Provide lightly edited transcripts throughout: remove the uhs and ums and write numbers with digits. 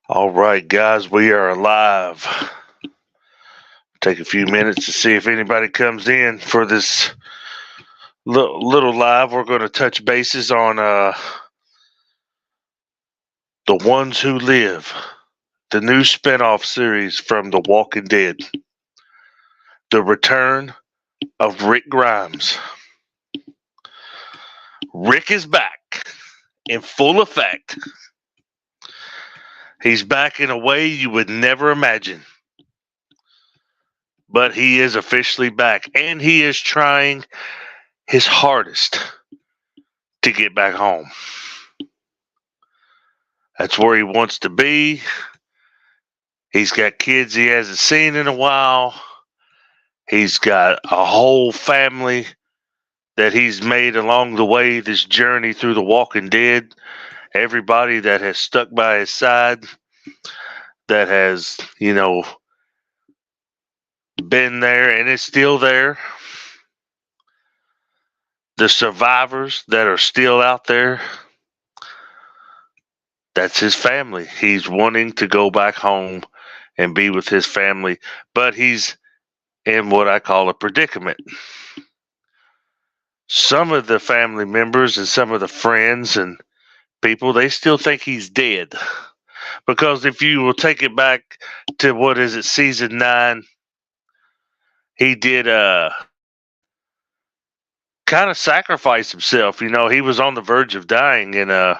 All right, guys, we are alive. Take a few minutes to see if anybody comes in for this little live. We're going to touch bases on The Ones Who Live, the new spinoff series from The Walking Dead, the return of Rick Grimes. Rick is back in full effect. He's back in a way you would never imagine. But he is officially back, and he is trying his hardest to get back home. That's where he wants to be. He's got kids he hasn't seen in a while. He's got a whole family that he's made along the way, this journey through The Walking Dead. Everybody that has stuck by his side, that has, been there and is still there. The survivors that are still out there. That's his family. He's wanting to go back home and be with his family, but he's in what I call a predicament. Some of the family members and some of the friends and people, they still think he's dead. Because if you will take it back to, what is it, season 9, he did kind of sacrifice himself. He was on the verge of dying, and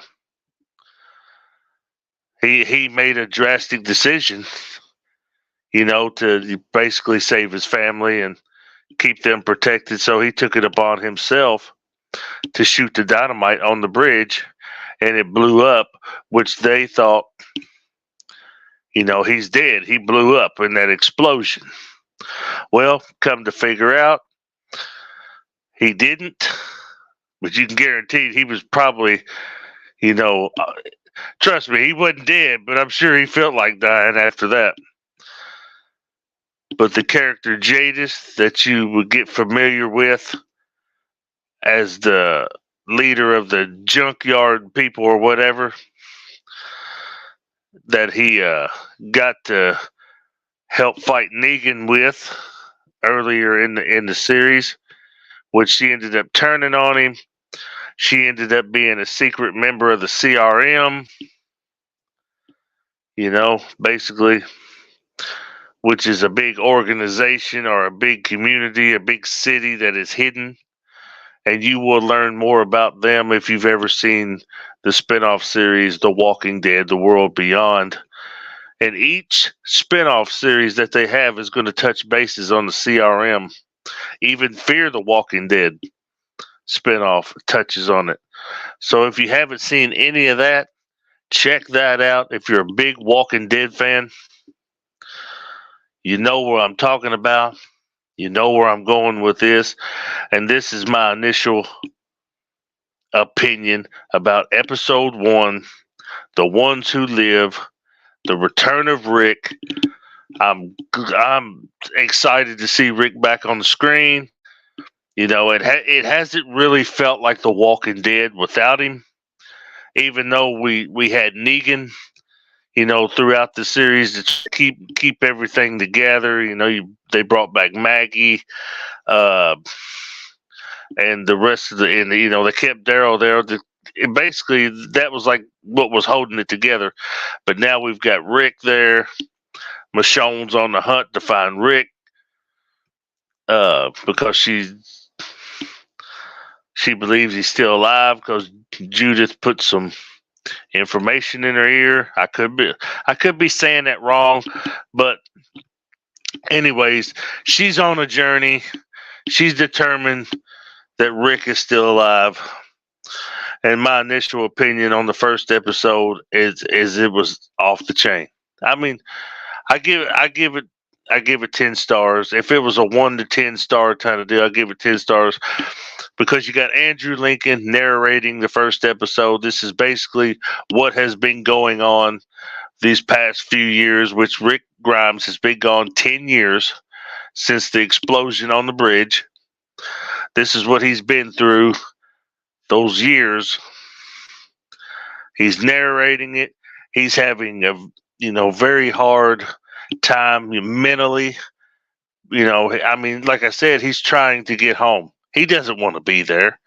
he made a drastic decision, to basically save his family and keep them protected. So he took it upon himself to shoot the dynamite on the bridge, and it blew up, which they thought, he's dead. He blew up in that explosion. Well, come to figure out, he didn't, but you can guarantee he was probably, trust me, he wasn't dead, but I'm sure he felt like dying after that. But the character Jadis that you would get familiar with as the leader of the junkyard people or whatever, that he got to help fight Negan with earlier in the series, which she ended up turning on him. She ended up being a secret member of the CRM, basically, which is a big organization or a big community, a big city that is hidden. And you will learn more about them if you've ever seen the spinoff series, The Walking Dead, The World Beyond. And each spinoff series that they have is going to touch bases on the CRM. Even Fear the Walking Dead spinoff touches on it. So if you haven't seen any of that, check that out. If you're a big Walking Dead fan, you know what I'm talking about. You know where I'm going with this. And this is my initial opinion about episode 1, The Ones Who Live, the return of Rick. I'm excited to see Rick back on the screen. It hasn't really felt like The Walking Dead without him. Even though we had Negan, throughout the series to keep everything together. They brought back Maggie, and the rest of they kept Daryl there. Basically, that was like what was holding it together. But now we've got Rick there. Michonne's on the hunt to find Rick, because she believes he's still alive because Judith put some information in her ear. I could be saying that wrong, but anyways, she's on a journey. She's determined that Rick is still alive. And my initial opinion on the first episode is it was off the chain. I mean, I give it 10 stars. If it was a 1 to 10 star kind of deal, I give it 10 stars. Because you got Andrew Lincoln narrating the first episode. This is basically what has been going on these past few years, which Rick Grimes has been gone 10 years since the explosion on the bridge. This is what he's been through those years. He's narrating it. He's having very hard time mentally. I mean, like I said, he's trying to get home. He doesn't want to be there,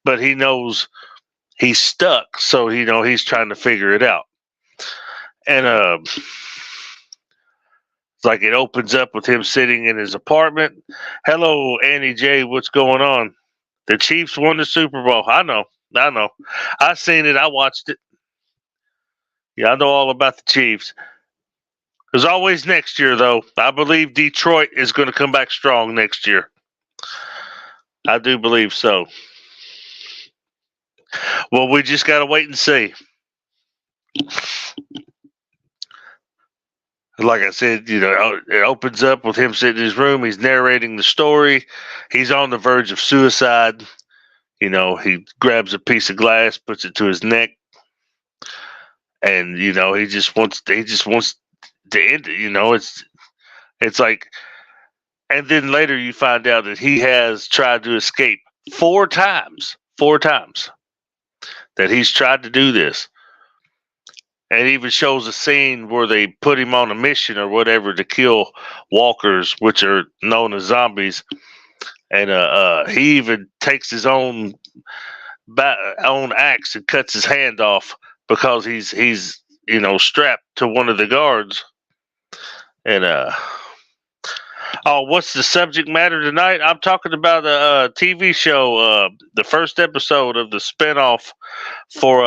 but he knows he's stuck. So, he's trying to figure it out. And it's like it opens up with him sitting in his apartment. Hello, Annie J. What's going on? The Chiefs won the Super Bowl. I know. I seen it. I watched it. Yeah, I know all about the Chiefs. There's always next year, though. I believe Detroit is going to come back strong next year. I do believe so. Well, we just got to wait and see. Like I said, it opens up with him sitting in his room. He's narrating the story. He's on the verge of suicide. He grabs a piece of glass, puts it to his neck, and he just wants to end it. It's like, and then later you find out that he has tried to escape 4 times. 4 times that he's tried to do this. And it even shows a scene where they put him on a mission or whatever to kill walkers, which are known as zombies. And he even takes his own axe and cuts his hand off because he's strapped to one of the guards. And what's the subject matter tonight? I'm talking about a TV show, the first episode of the spinoff for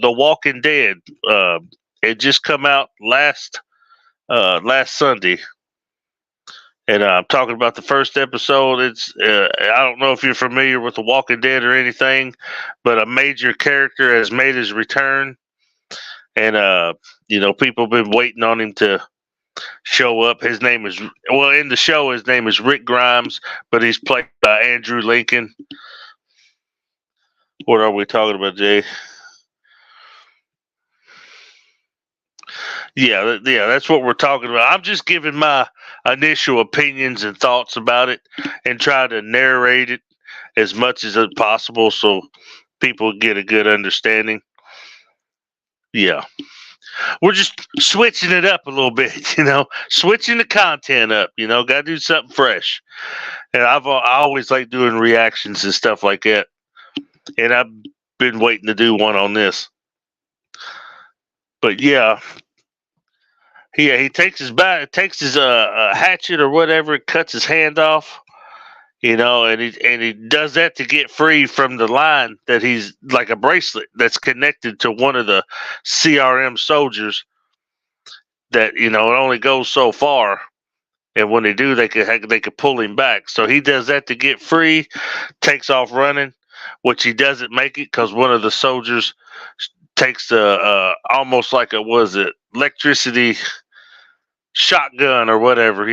The Walking Dead. It just come out last Sunday, and I'm talking about the first episode. It's I don't know if you're familiar with The Walking Dead or anything, but a major character has made his return, and people have been waiting on him to show up. His name is in the show. His name is Rick Grimes, but he's played by Andrew Lincoln. What are we talking about, Jay? Yeah, that's what we're talking about. I'm just giving my initial opinions and thoughts about it, and try to narrate it as much as possible so people get a good understanding. Yeah. We're just switching it up a little bit, switching the content up, got to do something fresh. And I always like doing reactions and stuff like that. And I've been waiting to do one on this. But yeah, he takes his hatchet or whatever, cuts his hand off, and he does that to get free from the line that he's like a bracelet that's connected to one of the CRM soldiers. That it only goes so far, and when they do, they could pull him back. So he does that to get free, takes off running, which he doesn't make it because one of the soldiers takes almost like electricity shotgun or whatever,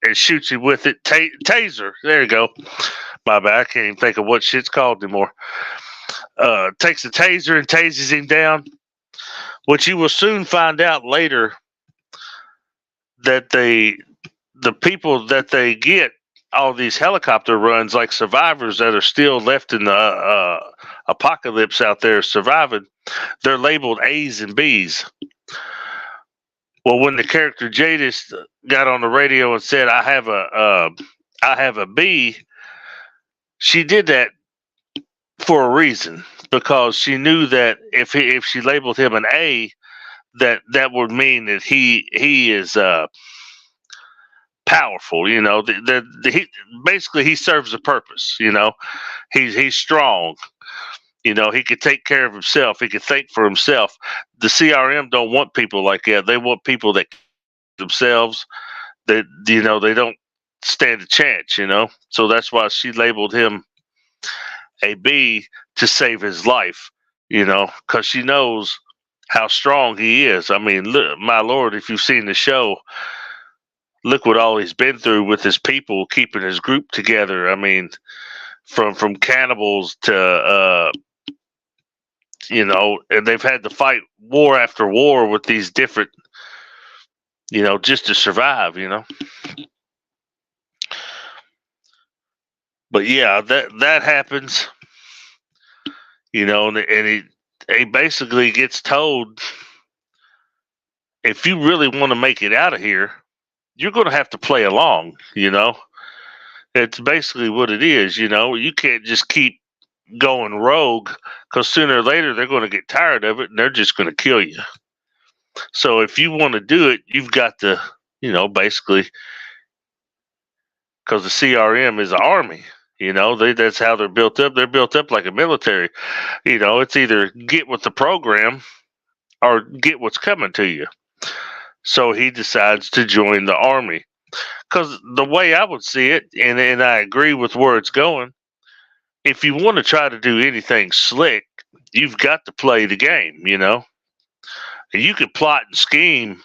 and shoots him with it. Taser. There you go. My bad. I can't even think of what shit's called anymore. Takes a taser and tases him down. Which you will soon find out later that the people that they get all these helicopter runs, like survivors that are still left in the apocalypse out there surviving, they're labeled A's and B's. Well, when the character Jadis got on the radio and said, "I have a B," she did that for a reason, because she knew that if she labeled him an A, that would mean that he is powerful. Basically he serves a purpose. He's strong. He could take care of himself. He could think for himself. The CRM don't want people like that. They want people that themselves. That they don't stand a chance. So that's why she labeled him a B to save his life. Because she knows how strong he is. I mean, look, my Lord, if you've seen the show, look what all he's been through with his people, keeping his group together. I mean, from cannibals to and they've had to fight war after war with these different, just to survive. But yeah, that happens. And he basically gets told if you really want to make it out of here, you're going to have to play along. It's basically what it is. You can't just keep going rogue, because sooner or later they're going to get tired of it and they're just going to kill you. So if you want to do it, you've got to, basically, because the CRM is an army. That's how they're built up. They're built up like a military. It's either get with the program or get what's coming to you. So he decides to join the army. Because the way I would see it, and I agree with where it's going, if you want to try to do anything slick, you've got to play the game, And you can plot and scheme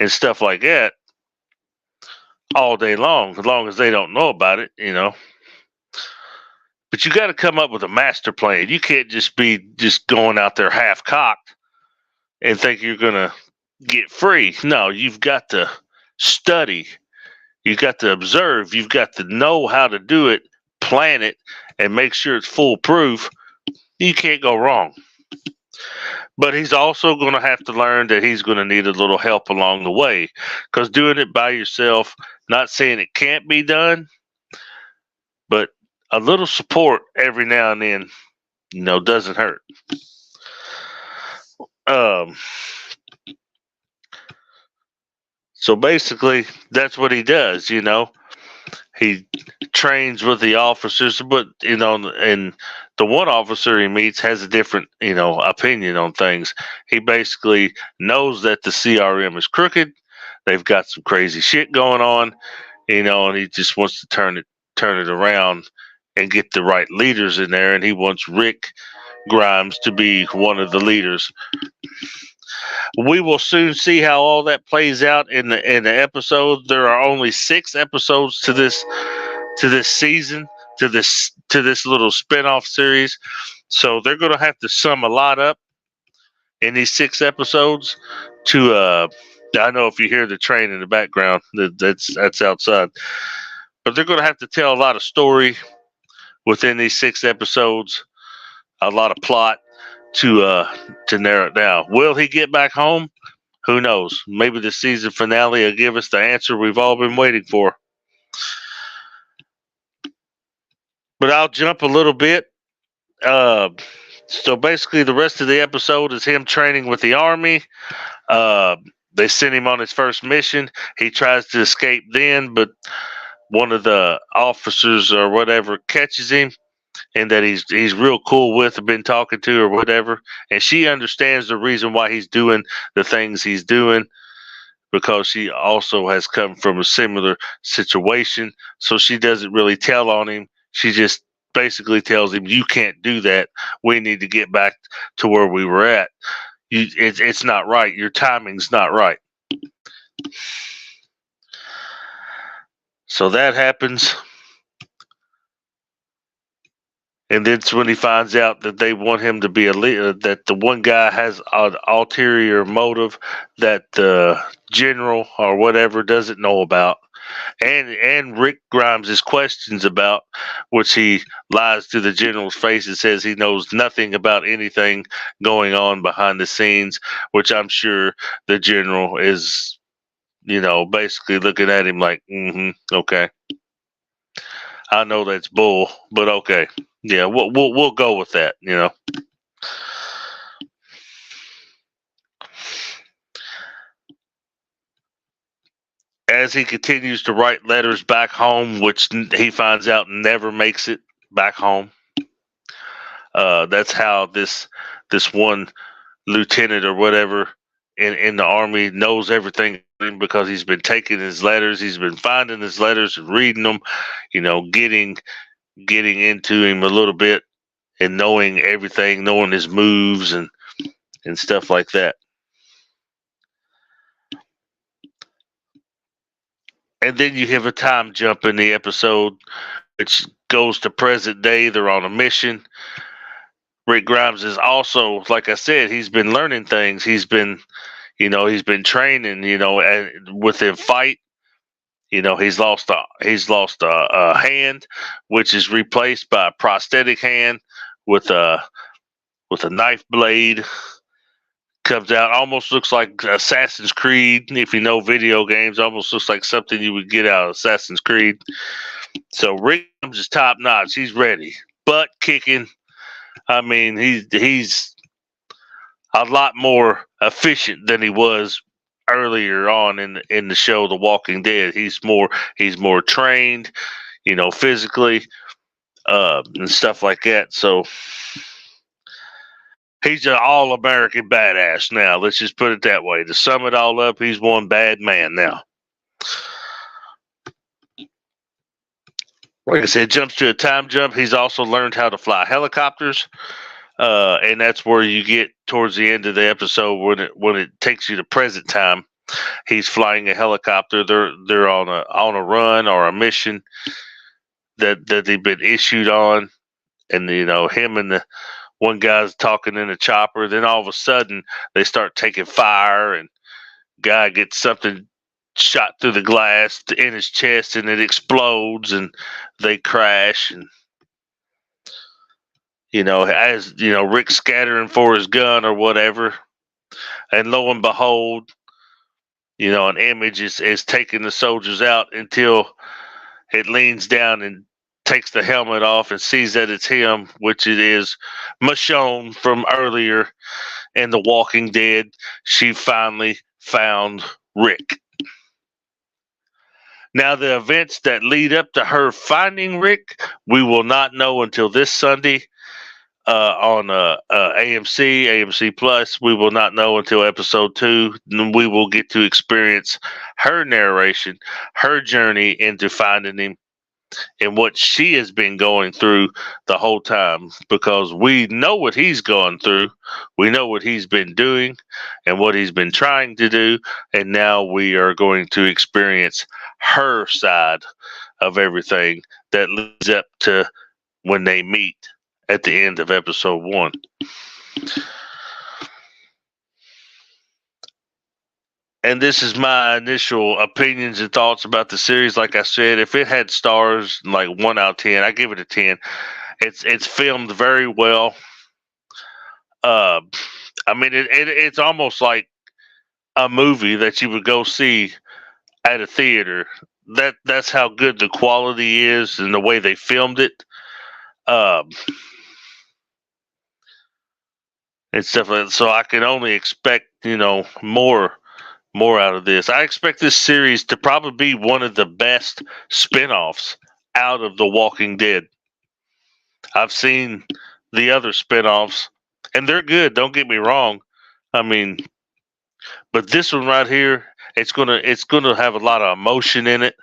and stuff like that all day long, as long as they don't know about it, But you got to come up with a master plan. You can't just be going out there half cocked and think you're going to get free. No, you've got to study. You've got to observe. You've got to know how to do it, plan it, and make sure it's foolproof. You can't go wrong. But he's also going to have to learn that he's going to need a little help along the way, because doing it by yourself, not saying it can't be done, but a little support every now and then, doesn't hurt. So basically, that's what he does. He trains with the officers, but and the one officer he meets has a different opinion on things. He basically knows that the CRM is crooked. They've got some crazy shit going on, and he just wants to turn it around and get the right leaders in there. And he wants Rick Grimes to be one of the leaders. We will soon see how all that plays out in the episode. There are only 6 episodes to this season, to this little spinoff series. So they're going to have to sum a lot up in these 6 episodes to I know if you hear the train in the background, that's outside. But they're going to have to tell a lot of story within these 6 episodes, a lot of plot to narrow it down. Will he get back home? Who knows? Maybe the season finale will give us the answer we've all been waiting for. But I'll jump a little bit. So basically, the rest of the episode is him training with the army. They send him on his first mission. He tries to escape then, but one of the officers or whatever catches him, and that he's real cool with, been talking to or whatever, and she understands the reason why he's doing the things he's doing, because she also has come from a similar situation. So she doesn't really tell on him. She just basically tells him, you can't do that. We need to get back to where we were at. It's not right. Your timing's not right. So that happens. And then it's when he finds out that they want him to be a leader, that the one guy has an ulterior motive that the general or whatever doesn't know about. And Rick Grimes' questions about, which he lies to the general's face and says he knows nothing about anything going on behind the scenes, which I'm sure the general is, basically looking at him like, okay. I know that's bull, but okay. Yeah, we'll go with that, As he continues to write letters back home, which he finds out never makes it back home. That's how this one lieutenant or whatever in the army knows everything, because he's been taking his letters, he's been finding his letters and reading them, getting into him a little bit and knowing everything, knowing his moves and stuff like that. And then you have a time jump in the episode, which goes to present day. They're on a mission. Rick Grimes is also, like I said, he's been learning things. He's been training, with him fight. He's lost a hand, which is replaced by a prosthetic hand with a knife blade comes out. Almost looks like Assassin's Creed. If you know video games, almost looks like something you would get out of Assassin's Creed. So Rick Combs is top notch. He's ready. Butt kicking. I mean, he's a lot more efficient than he was earlier on in the show The Walking Dead. He's more trained, physically, and stuff like that. So he's an all-American badass now. Let's just put it that way. To sum it all up, he's one bad man now. Like I said, jumps to a time jump. He's also learned how to fly helicopters. And that's where you get towards the end of the episode when it takes you to present time. He's flying a helicopter. They're on a run or a mission that they've been issued on, and him and the one guy's talking in a chopper. Then all of a sudden they start taking fire, and guy gets something shot through the glass in his chest, and it explodes, and they crash. And as Rick's scattering for his gun or whatever, and lo and behold, an image is taking the soldiers out until it leans down and takes the helmet off and sees that it's him, which it is Michonne from earlier in The Walking Dead. She finally found Rick. Now, the events that lead up to her finding Rick, we will not know until this Sunday on AMC Plus. We will not know until episode 2. We will get to experience her narration, her journey into finding him, and what she has been going through the whole time, because we know what he's gone through. We know what he's been doing and what he's been trying to do. And now we are going to experience her side of everything that leads up to when they meet at the end of episode 1. And this is my initial opinions and thoughts about the series. Like I said, if it had stars like 1 out of 10, I give it a 10. It's filmed very well. I mean, it's almost like a movie that you would go see at a theater. That's how good the quality is and the way they filmed it. And stuff like that. So I can only expect, more out of this. I expect this series to probably be one of the best spinoffs out of The Walking Dead. I've seen the other spinoffs, and they're good. Don't get me wrong. I mean, but this one right here, it's gonna have a lot of emotion in it,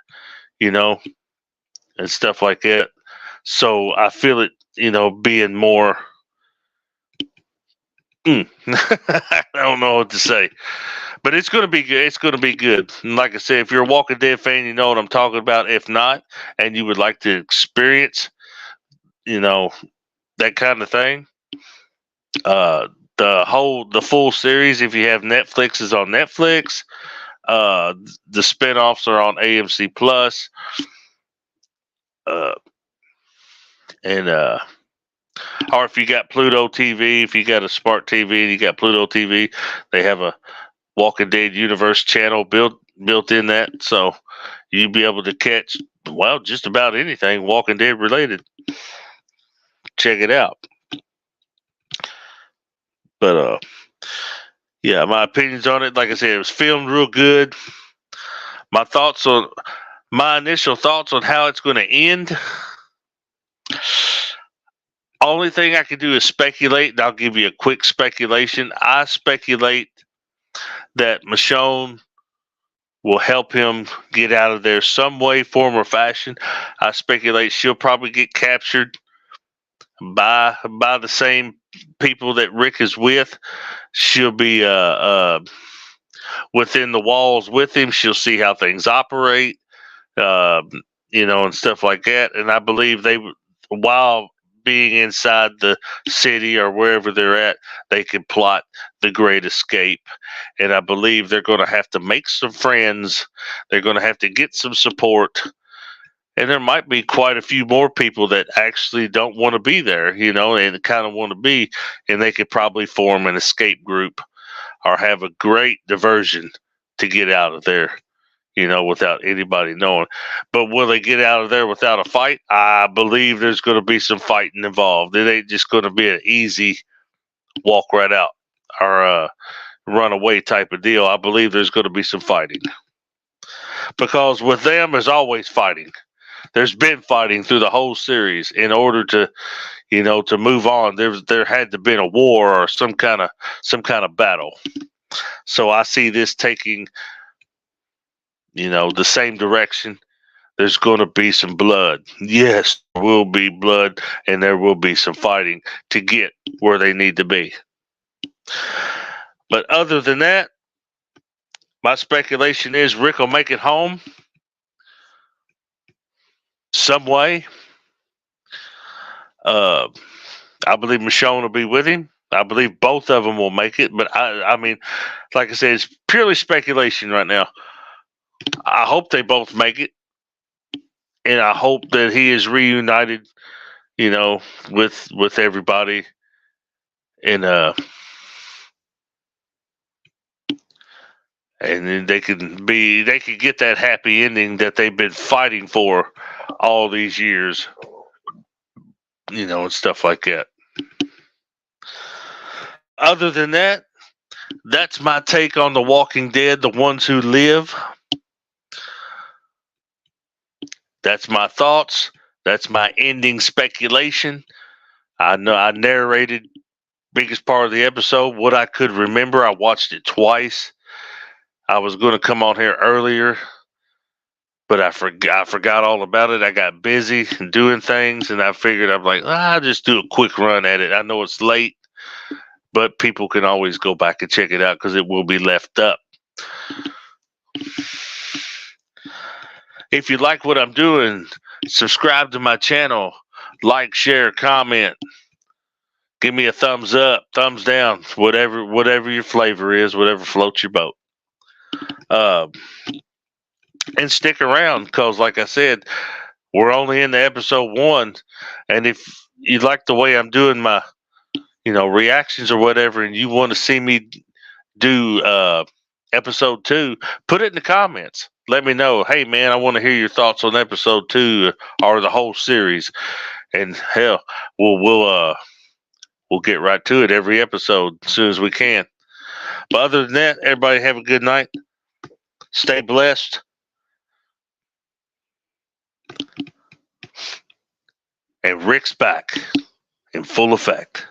and stuff like that. So I feel it, being more. I don't know what to say. But it's going to be good. It's going to be good. And like I said, if you're a Walking Dead fan, you know what I'm talking about. If not, and you would like to experience, that kind of thing, the full series, if you have Netflix, is on Netflix. The spinoffs are on AMC Plus. Or if you got Pluto TV, if you got a smart TV and you got Pluto TV, they have a Walking Dead Universe channel built in that, so you'll be able to catch just about anything Walking Dead related. Check it out. But yeah, my opinions on it, like I said, it was filmed real good. My initial thoughts on how it's going to end. Only thing I can do is speculate, and I'll give you a quick speculation. I speculate that Michonne will help him get out of there some way, form, or fashion. I speculate she'll probably get captured by the same people that Rick is with. She'll be within the walls with him. She'll see how things operate, and stuff like that. And I believe while being inside the city or wherever they're at, they can plot the great escape. And I believe they're going to have to make some friends. They're going to have to get some support. And there might be quite a few more people that actually don't want to be there, and kind of want to be, and they could probably form an escape group or have a great diversion to get out of there, without anybody knowing. But will they get out of there without a fight? I believe there's going to be some fighting involved. It ain't just going to be an easy walk right out or run away type of deal. I believe there's going to be some fighting, because with them, there's always fighting. There's been fighting through the whole series. In order to, to move on, there had to been a war or some kind of battle. So I see this taking, the same direction. There's going to be some blood. Yes, there will be blood, and there will be some fighting to get where they need to be. But other than that, my speculation is Rick will make it home some way. I believe Michonne will be with him. I believe both of them will make it. But I mean, like I said, it's purely speculation right now. I hope they both make it, and I hope that he is reunited, with everybody, and then they could get that happy ending that they've been fighting for all these years, and stuff like that. Other than that, that's my take on The Walking Dead, the ones who live. That's my thoughts. That's my ending speculation. I know I narrated biggest part of the episode, what I could remember. I watched it twice. I was going to come on here earlier, but I forgot all about it. I got busy doing things, and I figured I'll just do a quick run at it. I know it's late, but people can always go back and check it out because it will be left up. If you like what I'm doing, subscribe to my channel, like, share, comment. Give me a thumbs up, thumbs down, whatever your flavor is, whatever floats your boat. And stick around, because like I said, we're only in the episode 1, and if you like the way I'm doing my reactions or whatever, and you want to see me do episode 2, put it in the comments. Let me know. Hey man, I want to hear your thoughts on episode 2 or the whole series, and hell, we'll get right to it every episode as soon as we can. But other than that, everybody have a good night. Stay blessed. And Rick's back in full effect.